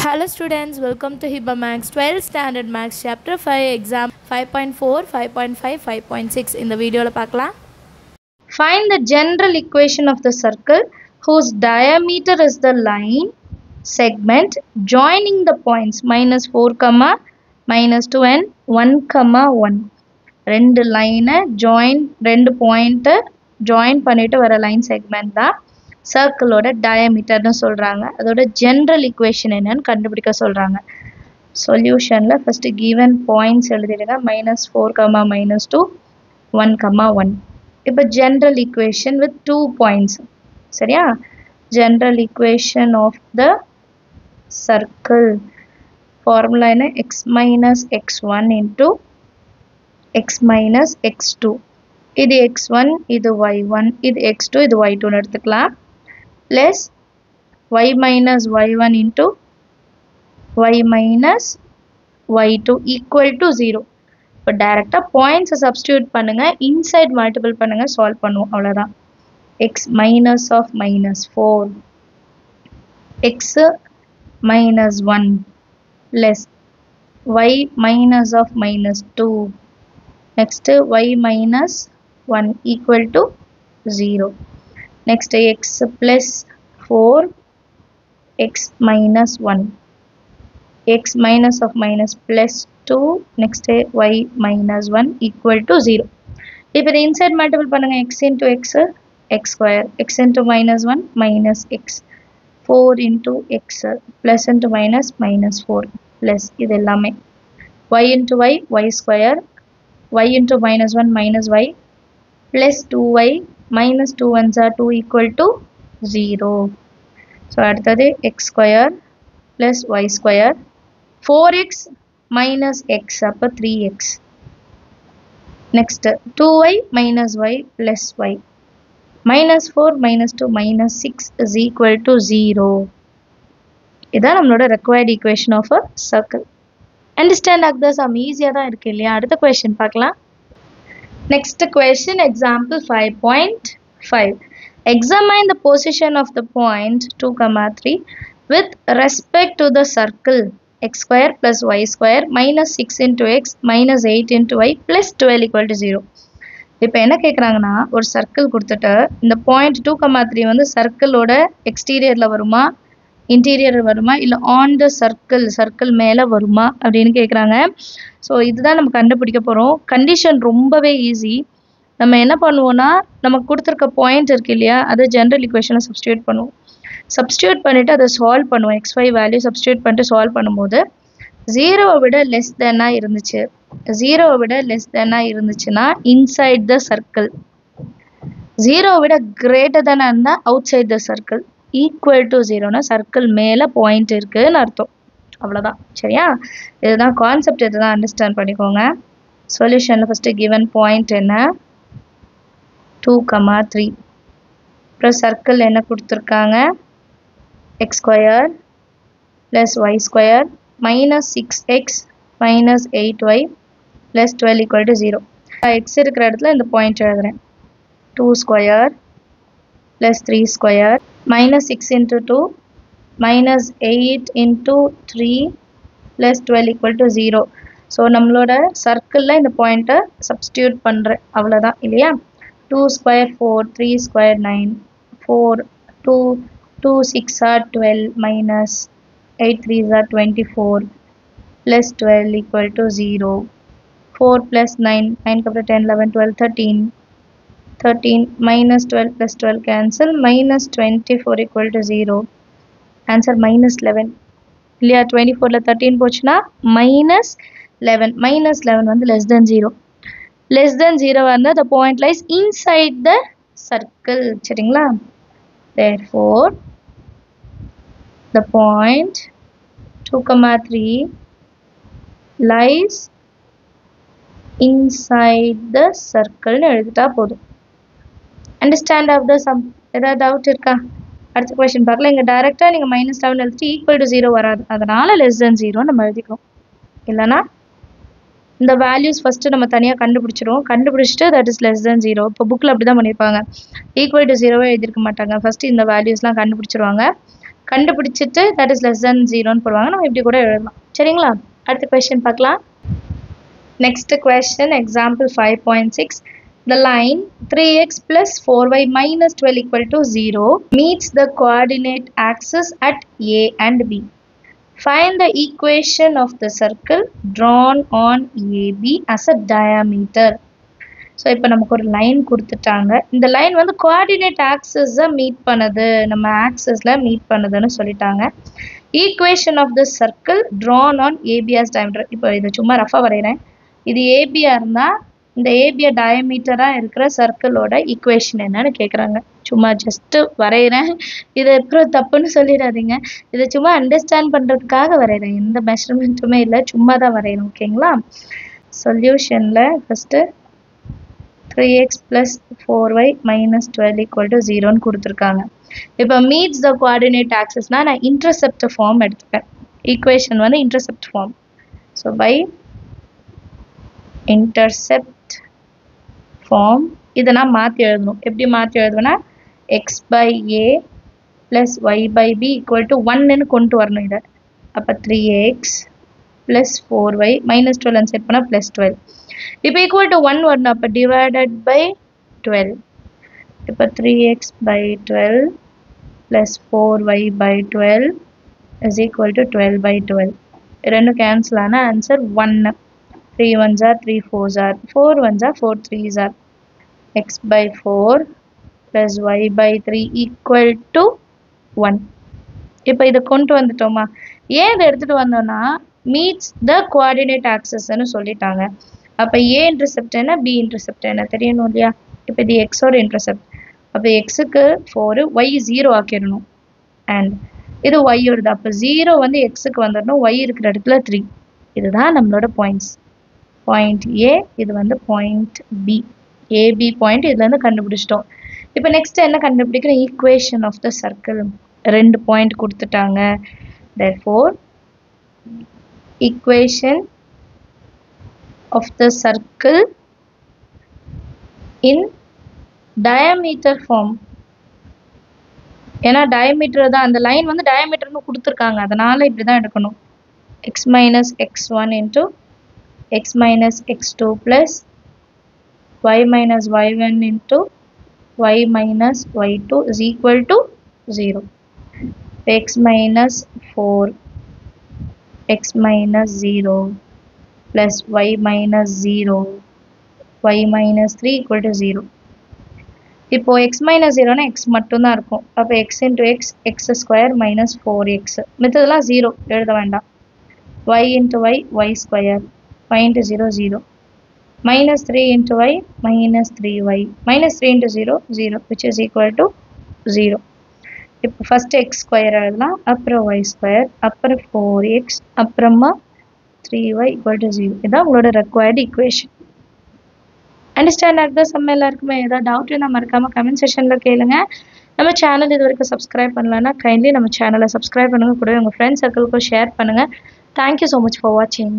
Hello students, welcome to Hiba Max 12th Standard Max Chapter 5 Exam 5.4, 5.5, 5.6 இந்த வீடியோல பார்க்கலாம். Find the general equation of the circle whose diameter is the line segment joining the points -4, -2 and 1, 1. ரெண்டு லைனை ரெண்டு பாயிண்ட்டை join பண்ணிட்டு வர line segment தான் சர்க்கிளோட டயமீட்டர்னு சொல்கிறாங்க. அதோட ஜென்ரல் ஈக்குவேஷன் என்னன்னு கண்டுபிடிக்க சொல்கிறாங்க. சொல்யூஷனில் ஃபஸ்ட்டு கிவன் பாயிண்ட்ஸ் எழுதிடுங்க. -4, -2, 1, 1. இப்போ ஜென்ரல் ஈக்குவேஷன் வித் 2 பாயிண்ட்ஸ். சரியா? General equation of the circle formula என்ன? x - x1 into x - x2. இது x1, இது y1, இது x2, இது y2 எடுத்துக்கலாம். Plus y minus y1 into y minus y2 equal to 0. இப்போ டைரெக்டாக பாயிண்ட்ஸை சப்ஸ்டியூட் பண்ணுங்கள், இன்சைட் மல்டிபிள் பண்ணுங்கள், சால்வ் பண்ணுவோம். அவ்வளோதான். x minus of -4 x minus 1 plus y minus of -2 next y minus 1 equal to 0. Next x plus 4 x minus 1 x minus of minus plus 2 next y minus 1 equal to 0. இப்போ the inside multiple பண்ணுங்க. x into x x square, x into minus 1 minus x, 4 into x plus into minus -4 plus இது எல்லாமே y into y y square, y into minus 1 minus y plus 2y minus 2 1s are 2 equal to 0. So அடுத்தது x square plus y square, 4x minus x அப்போ 3x. Next 2y minus y plus y, -4 -2 -6 is equal to 0. இதான் நம்மளோட required equation of a circle. Understand the sum easiயாக தான் இருக்கு இல்லையா? அடுத்த question பார்க்கலாம். Next question, example 5.5. Examine the position of the point 2, 3 with respect to the circle x square plus y square minus 6 into x minus 8 into y plus 12 equal to 0. இப்போ என்ன கேட்குறாங்கன்னா, ஒரு circle கொடுத்துட்டு இந்த பாயிண்ட் 2, 3 வந்து சர்க்கிளோட எக்ஸ்டீரியரில் வருமா, interior வருமா, இல்லை ஆன் த சர்க்கிள் மேலே வருமா அப்படின்னு கேட்குறாங்க. ஸோ இதுதான் நம்ம கண்டுபிடிக்க போகிறோம். கண்டிஷன் ரொம்பவே ஈஸி. நம்ம என்ன பண்ணுவோன்னா, நமக்கு கொடுத்துருக்க பாயிண்ட் இருக்கு இல்லையா, அதை ஜென்ரல் ஈக்குவேஷனை சப்ஸ்டியூட் பண்ணுவோம். சப்ஸ்டியூட் பண்ணிவிட்டு அதை சால்வ் பண்ணுவோம். x5 வேல்யூ சப்ஸ்டியூட் பண்ணிட்டு சால்வ் பண்ணும்போது 0வை விட லெஸ் தென்னாக இருந்துச்சு, 0வை விட லெஸ் தென்னாக இருந்துச்சுன்னா இன்சைட் த சர்க்கிள், 0வை விட கிரேட்டர் தெனாக இருந்தால் outside the circle, equal to 0னா சர்க்கிள் மேலே பாயிண்ட் இருக்குதுன்னு அர்த்தம். அவ்வளோதான். சரியா? இதுதான் கான்செப்ட். இதுதான் அண்டர்ஸ்டாண்ட் பண்ணிக்கோங்க. சொல்யூஷனில் ஃபஸ்ட்டு கிவன் பாயிண்ட் என்ன? 2, 3. அப்புறம் சர்க்கிள் என்ன கொடுத்துருக்காங்க? x square plus y square minus 6x minus 8y plus 12 equal to 0. x இருக்கிற இடத்துல இந்த பாயிண்ட் எழுதுறேன். 2 square plus 3 square minus 6 into 2 minus 8 into 3 plus 12 equal to 0. So நம்மளோட சர்க்கிளில் இந்த பாயிண்ட்டை சப்ஸ்டியூட் பண்ணுறேன். அவ்வளோதான் இல்லையா? 2 square 4, 3 square 9, 4, 2 6 are 12 minus 8 3s are 24 plus 12 equal to 0. 4 plus 9, 9 cover 10, 11, 12, 13 minus 12 plus 12 cancel, minus 24 equal to 0. Answer -11. இல்லையா? 24ல் 13 போச்சுன்னா -11. -11 வந்து less than 0. Less than 0 இருந்தால் the point lies inside the circle. சரிங்களா? Therefore, the point 2, 3 lies inside the circle எழுதிட்டா போதும். Understand of the sum. ஏதாவது doubt இருக்கா? அடுத்த கொஸ்டின் பார்க்கலாம். இங்கே டைரெக்டாக நீங்கள் -11 எழுதிட்டு ஈக்குவல் டு 0 வராது, அதனால் லெஸ் தென் 0 நம்ம எழுதிக்கிறோம். இல்லைனா இந்த வேல்யூஸ் ஃபஸ்ட்டு நம்ம தனியாக கண்டுபிடிச்சிட்டு தட் இஸ் லெஸ் தென் 0. இப்போ புக்கில் அப்படி தான் பண்ணியிருப்பாங்க. ஈக்குவல் டு 0வே எழுதியிருக்க மாட்டாங்க. ஃபஸ்ட்டு இந்த வேல்யூஸ்லாம் கண்டுபிடிச்சிருவாங்க. கண்டுபிடிச்சிட்டு that is less than 0ன்னு போடுவாங்க. நம்ம இப்படி கூட எழுதலாம். சரிங்களா? அடுத்த கொஸ்டின் பார்க்கலாம். Next question, example 5.6. The line 3x plus 4y minus 12 equal to 0 meets the coordinate axis at A and B. Find the equation of the circle drawn on AB as a diameter. So, இப்போ நமக்கு ஒரு line கொடுத்துட்டாங்க. இந்த line வந்து coordinate ஆக்சிஸை meet பண்ணுது, நம்ம ஆக்சிஸில் meet பண்ணுதுன்னு சொல்லிட்டாங்க. Equation of the circle drawn on ABS diameter. இப்போ இதை சும்மா ரஃபாக வரைகிறேன். இது ஏபியாக இருந்தால் இந்த ஏபியை டயமீட்டராக இருக்கிற சர்க்கிளோட ஈக்குவேஷன் என்னன்னு கேட்குறாங்க. சும்மா ஜஸ்ட்டு வரைகிறேன். இதை எப்பறம் தப்புன்னு சொல்லிடாதீங்க. இதை சும்மா அண்டர்ஸ்டாண்ட் பண்ணுறதுக்காக வரைகிறேன். எந்த மெஷர்மெண்ட்டுமே இல்லை, சும்மா தான் வரைகிறேன். ஓகேங்களா? சொல்யூஷனில் first 3x plus 4y minus 12 equal to 0ன்னு கொடுத்துருக்காங்க. இப்போ மீட்ஸ் த கோஆர்டினேட் ஆக்சிஸ்னால் நான் இன்டர்செப்ட் ஃபார்ம் எடுத்துப்பேன். ஈக்குவேஷன் வந்து intercept form. So by intercept form இதை நான் மாற்றி எழுதணும். எப்படி மாற்றி எழுதுவேன்னா x by a plus y by b equal to 1ன்னு கொண்டு வரணும் இதை. அப்போ 3x plus 4y minus 12 set பண்ணால் plus 12. இப்போ equal to 1 வரணும். அப்போ divided by 12. இப்போ 3x by 12 plus 4y by 12 is equal to 12 by 12. ரெண்டு கேன்சல் ஆனால் answer 1. 3 1s are 3 4s are 4 1s are 4 3s are. X by 4 plus y by 3 equal to 1. இப்போ இதை கொண்டு வந்துட்டோமா? ஏன் இதை எடுத்துகிட்டு வந்தோம்னா மீட்ஸ் த கோஆர்டினேட் ஆக்சஸ்ன்னு சொல்லிட்டாங்க. அப்போ ஏ இன்டர்செப்ட் என்ன, பி இன்டர்செப்ட் என்ன தெரியணும் இல்லையா? இப்போ இது எக்ஸோட இன்டர்செப்ட். அப்போ எக்ஸுக்கு 4, ஒய் 0 ஆக்கிடணும். அண்ட் இது ஒய்யோடது. அப்போ 0 வந்து எக்ஸுக்கு வந்துடணும், ஒய் இருக்கிற இடத்துல 3. இதுதான் நம்மளோட பாயிண்ட்ஸ். பாயிண்ட் ஏ, இது வந்து பாயிண்ட் பி. ஏபி பாயிண்ட் இதுலேருந்து கண்டுபிடிச்சிட்டோம். இப்போ நெக்ஸ்ட் என்ன கண்டுபிடிக்கணும்? Equation of the circle. 2 point கொடுத்துட்டாங்க. therefore equation of the circle in diameter form. ஏன்னா டயமீட்டர் தான், அந்த லைன் வந்து டயமீட்டர்னு கொடுத்துருக்காங்க, அதனால இப்படி தான் எடுக்கணும். x minus x1 into x minus x2 plus y minus y1 into y minus y2 is equal to 0. x minus 4 x minus 0 plus y minus 0 y minus 3 equal to 0. இப்போ x minus 0னா x மட்டும்தான் இருக்கும். அப்போ x into x x square minus 4x. மித்ததெல்லாம் 0 எழுத வேண்டாம். y into y y square point 0 0. Minus 3 into y minus 3y. Minus 3 into 0 0 which is equal to 0. இப்போ first x square எழுதலாம், அப்புறம் y square, அப்புறம் 4x, அப்புறமா 3y equal to 0. இதான் உங்களோட required equation. Understand ஆகுதா? சம்ம எல்லாருக்குமே ஏதாவது டவுட் இருந்தால் மறக்காமல் கமெண்ட் செக்ஷனில் கேளுங்க. நம்ம சேனல் இது வரைக்கும் சப்ஸ்கிரைப் பண்ணலன்னா கைண்ட்லி நம்ம சேனலை சப்ஸ்கிரைப் பண்ணுங்கள். கூட உங்கள் ஃப்ரெண்ட்ஸ் சர்க்கிளுக்கும் ஷேர் பண்ணுங்கள். தேங்க்யூ ஸோ மச் ஃபார் வாட்சிங்.